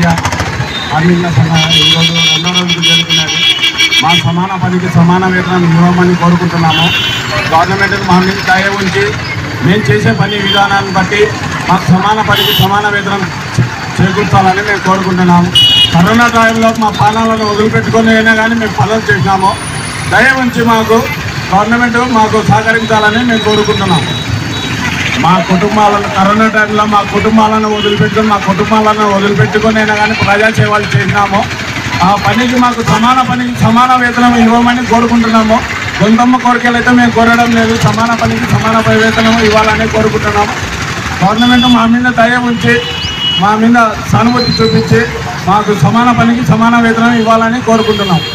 జాతీయ కార్మికుల సంఘం ఈరోజు రెండో రోజుకు జరుగుతున్నది. మా సమాన పనికి సమాన వేతనం ఇవ్వమని కోరుకుంటున్నాము. గవర్నమెంట్కి మా మీద దయ ఉంచి మేము చేసే పని విధానాన్ని బట్టి మాకు సమాన పనికి సమాన వేతనం చేకూర్చాలని మేము కోరుకుంటున్నాము. కరోనా టైంలో మా ప్రాణాలను వదిలిపెట్టుకొని అయినా కానీ మేము పనులు చేసినాము. దయ ఉంచి మాకు గవర్నమెంట్ మాకు సహకరించాలని మేము కోరుకుంటున్నాము. మా కుటుంబాలను కరోనా టైంలో మా కుటుంబాలను వదిలిపెట్టుకొని అయినా కానీ ప్రజాసేవలు చేసినాము. ఆ పనికి మాకు సమాన వేతనం ఇవ్వమని కోరుకుంటున్నాము. సొంతమ్మ కోరికలు అయితే మేము కోరడం లేదు. సమాన పనికి సమాన వేతనం ఇవ్వాలని కోరుకుంటున్నాము. గవర్నమెంట్ మా మీద దయ ఉంచి మా మీద సానుభూతి చూపించి మాకు సమాన పనికి సమాన వేతనం ఇవ్వాలని కోరుకుంటున్నాము.